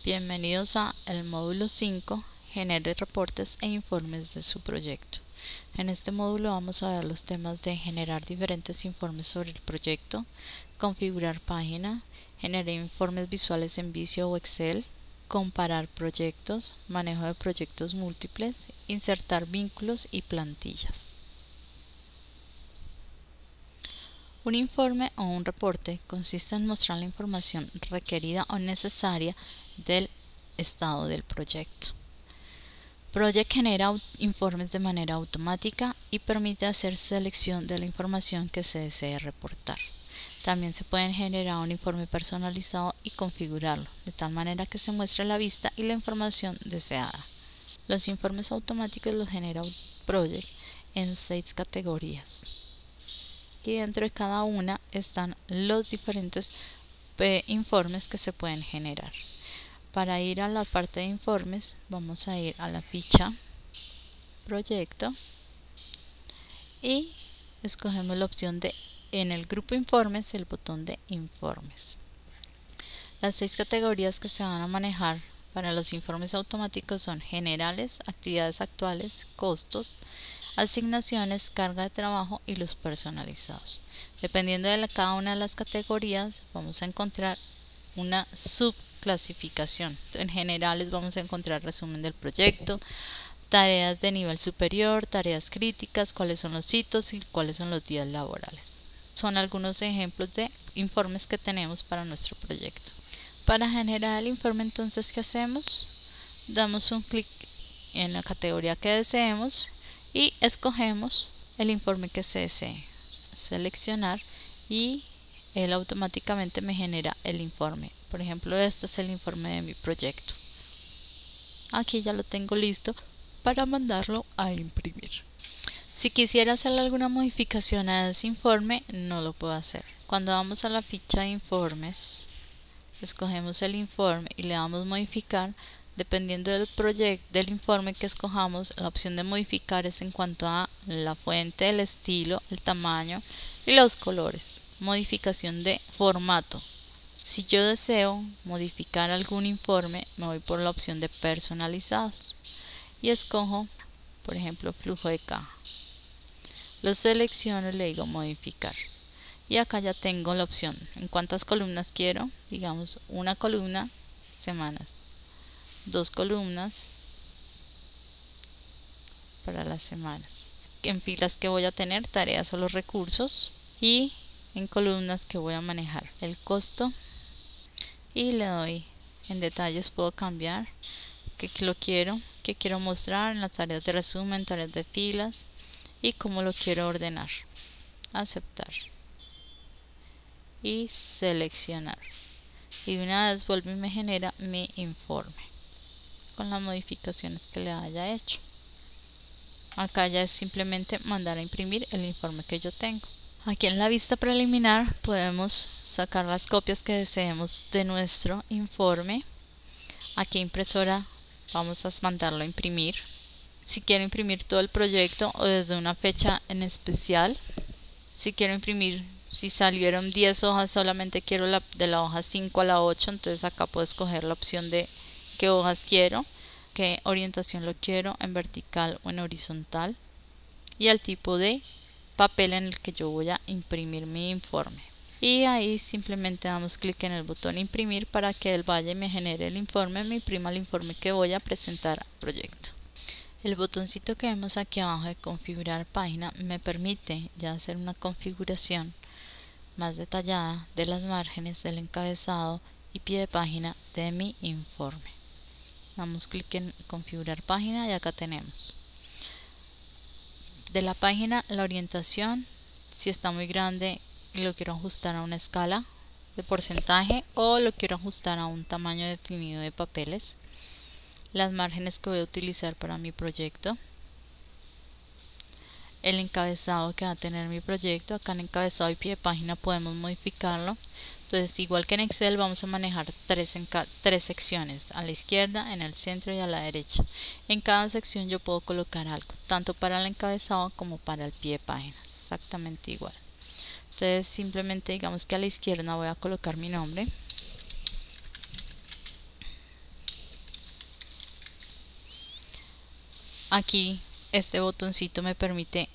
Bienvenidos a el módulo 5, genere reportes e informes de su proyecto. En este módulo vamos a ver los temas de generar diferentes informes sobre el proyecto, configurar página, generar informes visuales en Visio o Excel, comparar proyectos, manejo de proyectos múltiples, insertar vínculos y plantillas. Un informe o un reporte consiste en mostrar la información requerida o necesaria del estado del proyecto. Project genera informes de manera automática y permite hacer selección de la información que se desee reportar. También se puede generar un informe personalizado y configurarlo, de tal manera que se muestre a la vista y la información deseada. Los informes automáticos los genera Project en 6 categorías. Y dentro de cada una están los diferentes informes que se pueden generar. Para ir a la parte de informes vamos a ir a la ficha proyecto y escogemos la opción de en el grupo informes el botón de informes. Las 6 categorías que se van a manejar para los informes automáticos son generales, actividades actuales, costos, asignaciones, carga de trabajo y los personalizados. Dependiendo de cada una de las categorías vamos a encontrar una subclasificación. En generales vamos a encontrar resumen del proyecto, tareas de nivel superior, tareas críticas, cuáles son los hitos y cuáles son los días laborales. Son algunos ejemplos de informes que tenemos para nuestro proyecto. Para generar el informe, entonces, ¿qué hacemos? Damos un clic en la categoría que deseemos y escogemos el informe que se desee. Seleccionar y él automáticamente me genera el informe. Por ejemplo, este es el informe de mi proyecto. Aquí ya lo tengo listo para mandarlo a imprimir. Si quisiera hacerle alguna modificación a ese informe, no lo puedo hacer. Cuando vamos a la ficha de informes, escogemos el informe y le damos modificar. Dependiendo del proyecto, del informe que escojamos, la opción de modificar es en cuanto a la fuente, el estilo, el tamaño y los colores. Modificación de formato. Si yo deseo modificar algún informe, me voy por la opción de personalizados y escojo, por ejemplo, flujo de caja. Lo selecciono y le digo modificar. Y acá ya tengo la opción en cuántas columnas quiero, digamos una columna, semanas. 2 columnas para las semanas. En filas que voy a tener, tareas o los recursos, y en columnas que voy a manejar el costo, y le doy en detalles. Puedo cambiar que quiero mostrar en las tareas de resumen, tareas de filas y cómo lo quiero ordenar. Aceptar y seleccionar, y una vez vuelve y me genera mi informe con las modificaciones que le haya hecho. Acá ya es simplemente mandar a imprimir el informe que yo tengo. Aquí en la vista preliminar podemos sacar las copias que deseemos de nuestro informe. Aquí impresora vamos a mandarlo a imprimir. Si quiero imprimir todo el proyecto o desde una fecha en especial. Si quiero imprimir, si salieron 10 hojas, solamente quiero de la hoja 5 a la 8, entonces acá puedo escoger la opción de qué hojas quiero, qué orientación lo quiero, en vertical o en horizontal, y el tipo de papel en el que yo voy a imprimir mi informe. Y ahí simplemente damos clic en el botón imprimir para que él vaya y me genere el informe, me imprima el informe que voy a presentar al proyecto. El botoncito que vemos aquí abajo de configurar página me permite ya hacer una configuración más detallada de las márgenes, del encabezado y pie de página de mi informe. Damos clic en configurar página y acá tenemos de la página la orientación, si está muy grande y lo quiero ajustar a una escala de porcentaje o lo quiero ajustar a un tamaño definido de papeles, las márgenes que voy a utilizar para mi proyecto, el encabezado que va a tener mi proyecto. Acá en encabezado y pie de página podemos modificarlo. Entonces, igual que en Excel, vamos a manejar tres secciones, a la izquierda, en el centro y a la derecha. En cada sección yo puedo colocar algo, tanto para el encabezado como para el pie de página, exactamente igual. Entonces, simplemente digamos que a la izquierda voy a colocar mi nombre. Aquí este botoncito me permite,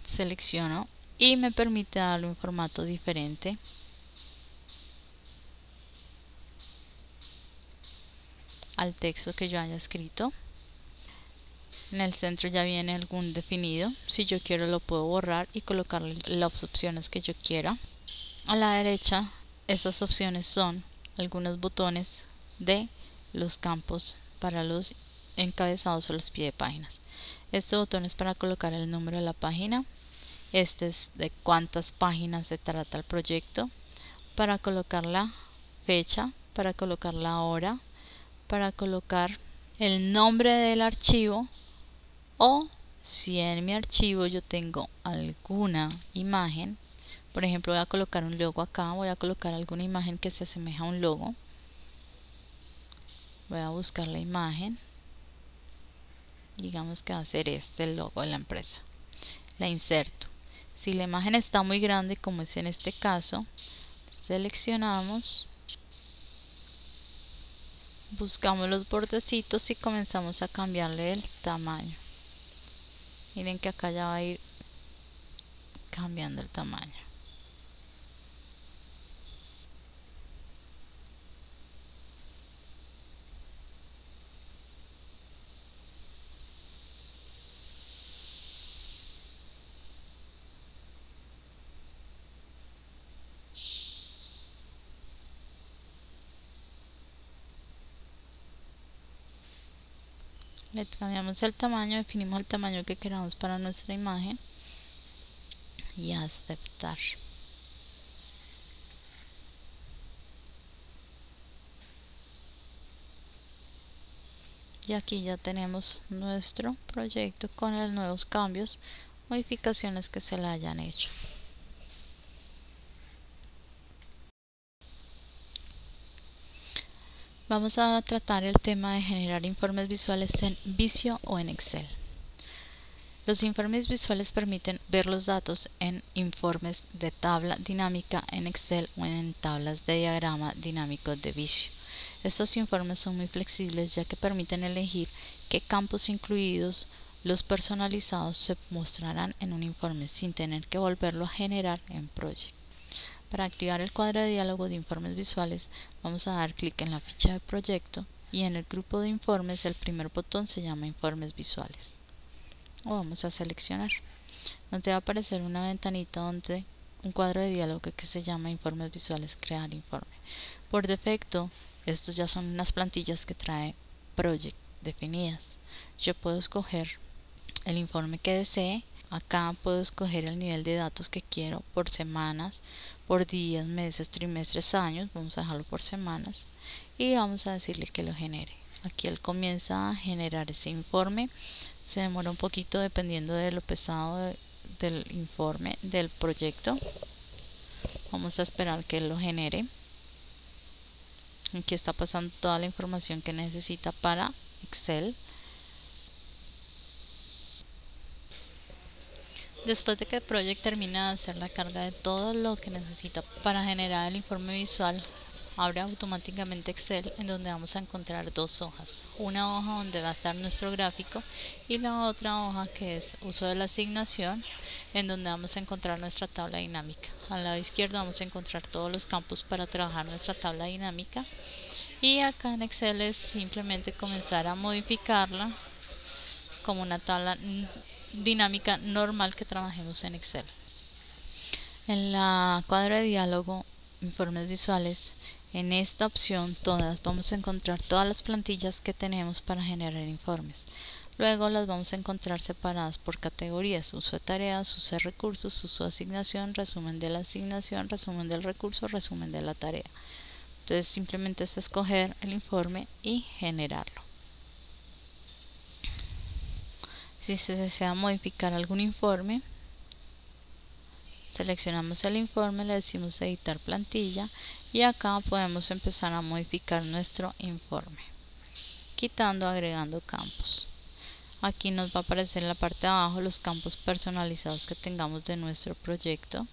selecciono y me permite darle un formato diferente. Al texto que yo haya escrito. En el centro ya viene algún definido. Si yo quiero lo puedo borrar y colocarle las opciones que yo quiera. A la derecha estas opciones son algunos botones de los campos para los encabezados o los pie de páginas. Este botón es para colocar el número de la página. Este es de cuántas páginas se trata el proyecto. Para colocar la fecha, para colocar la hora, para colocar el nombre del archivo, o si en mi archivo yo tengo alguna imagen, por ejemplo voy a colocar un logo acá, voy a colocar alguna imagen que se asemeja a un logo, voy a buscar la imagen, digamos que va a ser este el logo de la empresa, la inserto. Si la imagen está muy grande como es en este caso, seleccionamos, buscamos los bordecitos y comenzamos a cambiarle el tamaño. Miren que acá ya va a ir cambiando el tamaño. Le cambiamos el tamaño, definimos el tamaño que queramos para nuestra imagen y aceptar. Y aquí ya tenemos nuestro proyecto con los nuevos cambios, modificaciones que se le hayan hecho. Vamos a tratar el tema de generar informes visuales en Visio o en Excel. Los informes visuales permiten ver los datos en informes de tabla dinámica en Excel o en tablas de diagrama dinámico de Visio. Estos informes son muy flexibles ya que permiten elegir qué campos incluidos los personalizados se mostrarán en un informe sin tener que volverlo a generar en Project. Para activar el cuadro de diálogo de informes visuales vamos a dar clic en la ficha de proyecto y en el grupo de informes el primer botón se llama informes visuales. O vamos a seleccionar. Nos va a aparecer una ventanita donde un cuadro de diálogo que se llama informes visuales, crear informe. Por defecto estos ya son unas plantillas que trae Project definidas. Yo puedo escoger el informe que desee. Acá puedo escoger el nivel de datos que quiero por semanas, por días, meses, trimestres, años. Vamos a dejarlo por semanas y vamos a decirle que lo genere. Aquí él comienza a generar ese informe. Se demora un poquito dependiendo de lo pesado del informe del proyecto. Vamos a esperar que él lo genere. Aquí está pasando toda la información que necesita para Excel. Después de que el Project termina de hacer la carga de todo lo que necesita para generar el informe visual, abre automáticamente Excel, en donde vamos a encontrar dos hojas. Una hoja donde va a estar nuestro gráfico y la otra hoja que es uso de la asignación, en donde vamos a encontrar nuestra tabla dinámica. Al lado izquierdo vamos a encontrar todos los campos para trabajar nuestra tabla dinámica y acá en Excel es simplemente comenzar a modificarla como una tabla dinámica normal que trabajemos en Excel. En la cuadro de diálogo, informes visuales, en esta opción todas vamos a encontrar todas las plantillas que tenemos para generar informes. Luego las vamos a encontrar separadas por categorías: uso de tareas, uso de recursos, uso de asignación, resumen de la asignación, resumen del recurso, resumen de la tarea. Entonces simplemente es escoger el informe y generarlo. Si se desea modificar algún informe, seleccionamos el informe, le decimos editar plantilla y acá podemos empezar a modificar nuestro informe, quitando, agregando campos. Aquí nos va a aparecer en la parte de abajo los campos personalizados que tengamos de nuestro proyecto,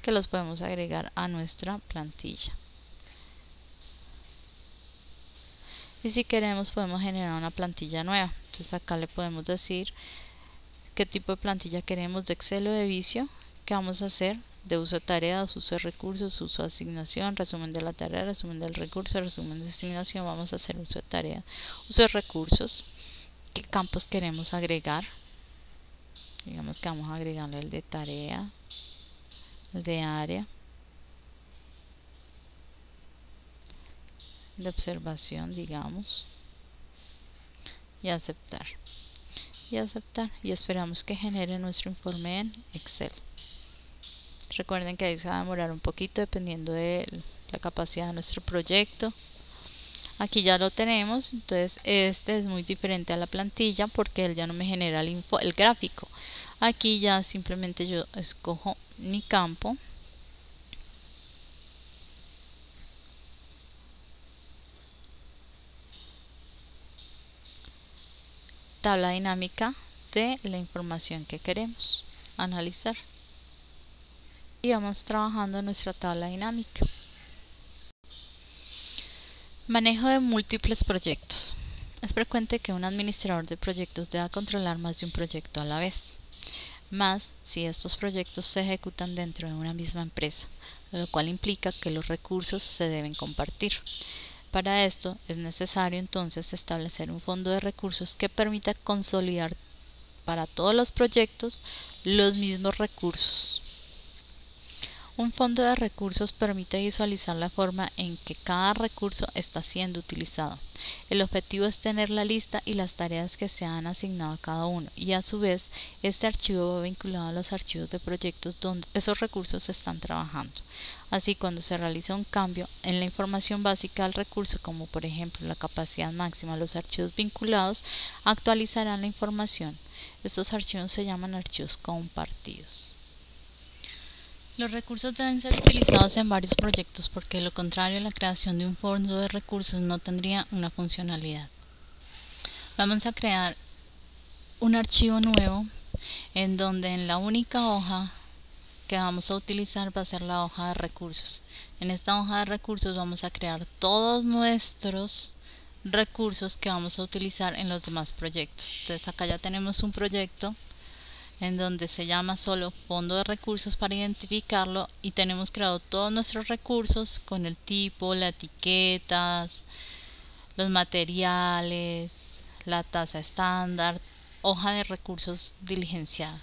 que los podemos agregar a nuestra plantilla. y si queremos podemos generar una plantilla nueva. Entonces acá le podemos decir qué tipo de plantilla queremos, de Excel o de Visio, qué vamos a hacer, de uso de tareas, uso de recursos, uso de asignación, resumen de la tarea, resumen del recurso, resumen de asignación. Vamos a hacer uso de tarea, uso de recursos, qué campos queremos agregar. Digamos que vamos a agregarle el de tarea, el de área, de observación, digamos, y aceptar. Y esperamos que genere nuestro informe en Excel. Recuerden que ahí se va a demorar un poquito dependiendo de la capacidad de nuestro proyecto. Aquí ya lo tenemos. Entonces este es muy diferente a la plantilla porque él ya no me genera el gráfico. Aquí ya simplemente yo escojo mi campo, tabla dinámica de la información que queremos analizar, y vamos trabajando nuestra tabla dinámica. Manejo de múltiples proyectos. Es frecuente que un administrador de proyectos deba controlar más de un proyecto a la vez, más si estos proyectos se ejecutan dentro de una misma empresa, lo cual implica que los recursos se deben compartir. Para esto es necesario entonces establecer un fondo de recursos que permita consolidar para todos los proyectos los mismos recursos. Un fondo de recursos permite visualizar la forma en que cada recurso está siendo utilizado. El objetivo es tener la lista y las tareas que se han asignado a cada uno, y a su vez este archivo va vinculado a los archivos de proyectos donde esos recursos se están trabajando. Así, cuando se realiza un cambio en la información básica del recurso, como por ejemplo la capacidad máxima, los archivos vinculados actualizarán la información. Estos archivos se llaman archivos compartidos. Los recursos deben ser utilizados en varios proyectos porque de lo contrario la creación de un fondo de recursos no tendría una funcionalidad. Vamos a crear un archivo nuevo en donde en la única hoja que vamos a utilizar va a ser la hoja de recursos. En esta hoja de recursos vamos a crear todos nuestros recursos que vamos a utilizar en los demás proyectos. Entonces acá ya tenemos un proyecto en donde se llama solo fondo de recursos para identificarlo, y tenemos creado todos nuestros recursos con el tipo, las etiquetas, los materiales, la tasa estándar, hoja de recursos diligenciada.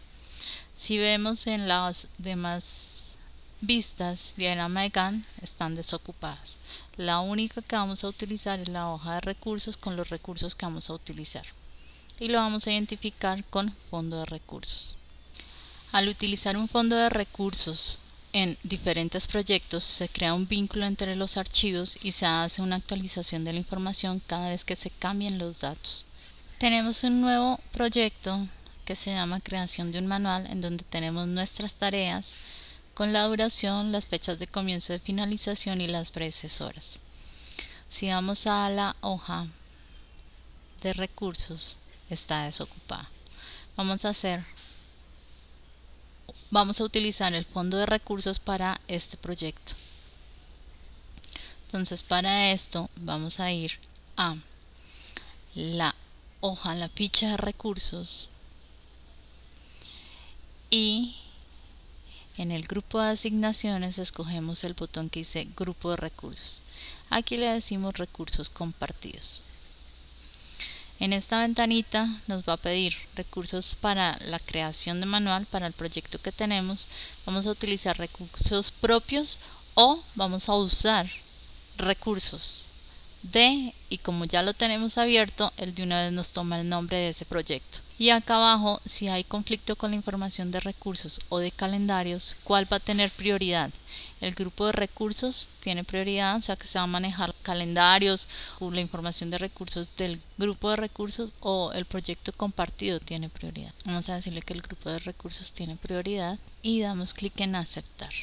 Si vemos en las demás vistas, diagrama de Gantt, están desocupadas. La única que vamos a utilizar es la hoja de recursos con los recursos que vamos a utilizar, y lo vamos a identificar con fondo de recursos. Al utilizar un fondo de recursos en diferentes proyectos, se crea un vínculo entre los archivos y se hace una actualización de la información cada vez que se cambien los datos. Tenemos un nuevo proyecto que se llama creación de un manual, en donde tenemos nuestras tareas con la duración, las fechas de comienzo, de finalización y las predecesoras. Si vamos a la hoja de recursos, está desocupada. Vamos a utilizar el fondo de recursos para este proyecto. Entonces para esto vamos a ir a la hoja, la ficha de recursos, y en el grupo de asignaciones escogemos el botón que dice grupo de recursos. Aquí le decimos recursos compartidos. En esta ventanita nos va a pedir recursos para la creación de manual para el proyecto que tenemos. Vamos a utilizar recursos propios o vamos a usar recursos de, y como ya lo tenemos abierto, él de una vez nos toma el nombre de ese proyecto. Y acá abajo, si hay conflicto con la información de recursos o de calendarios, ¿cuál va a tener prioridad? El grupo de recursos tiene prioridad, o sea que se va a manejar calendarios o la información de recursos del grupo de recursos, o el proyecto compartido tiene prioridad. Vamos a decirle que el grupo de recursos tiene prioridad y damos clic en aceptar.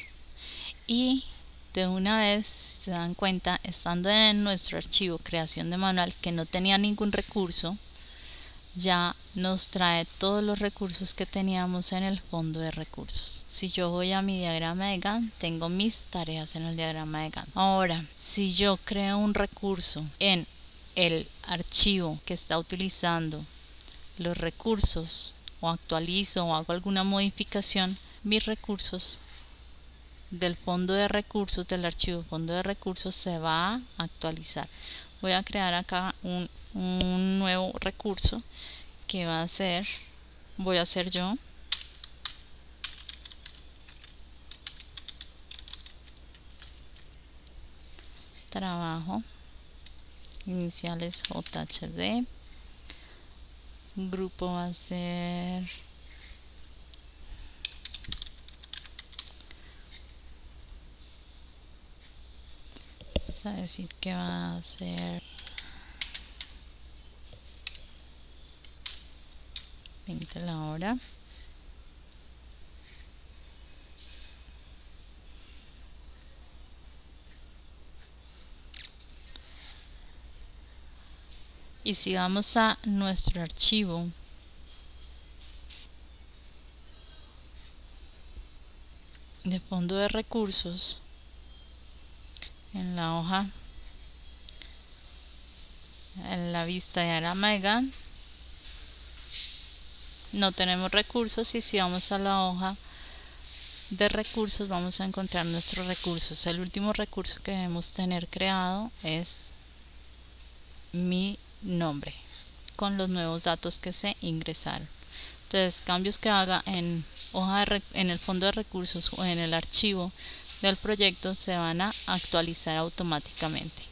Y de una vez, se dan cuenta, estando en nuestro archivo creación de manual que no tenía ningún recurso, ya nos trae todos los recursos que teníamos en el fondo de recursos. Si yo voy a mi diagrama de Gantt, tengo mis tareas en el diagrama de Gantt. Ahora, si yo creo un recurso en el archivo que está utilizando los recursos o actualizo o hago alguna modificación, mis recursos del fondo de recursos, del archivo fondo de recursos, se va a actualizar. Voy a crear acá un nuevo recurso que va a ser, voy a hacer yo, trabajo, iniciales JHD, grupo va a ser vamos a decir que va a ser 20 la hora. Y si vamos a nuestro archivo de fondo de recursos, en la hoja, en la vista de Aramega, no tenemos recursos, y si vamos a la hoja de recursos vamos a encontrar nuestros recursos. El último recurso que debemos tener creado es mi nombre con los nuevos datos que se ingresaron. Entonces, cambios que haga en en el fondo de recursos o en el archivo del proyecto se van a actualizar automáticamente.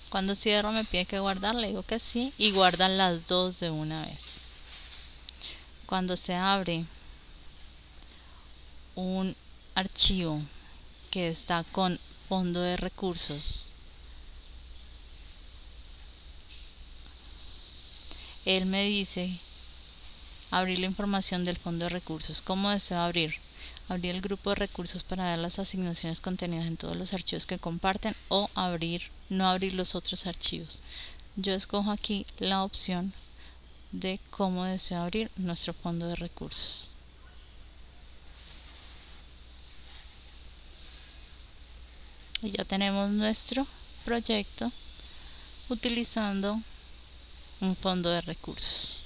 Cuando cierro me pide que guardar, le digo que sí y guardan las dos de una vez. Cuando se abre un archivo que está con fondo de recursos, él me dice abrir la información del fondo de recursos. ¿Cómo deseo abrir? Abrir el grupo de recursos para ver las asignaciones contenidas en todos los archivos que comparten, o no abrir los otros archivos. Yo escojo aquí la opción de cómo deseo abrir nuestro fondo de recursos. Y ya tenemos nuestro proyecto utilizando un fondo de recursos.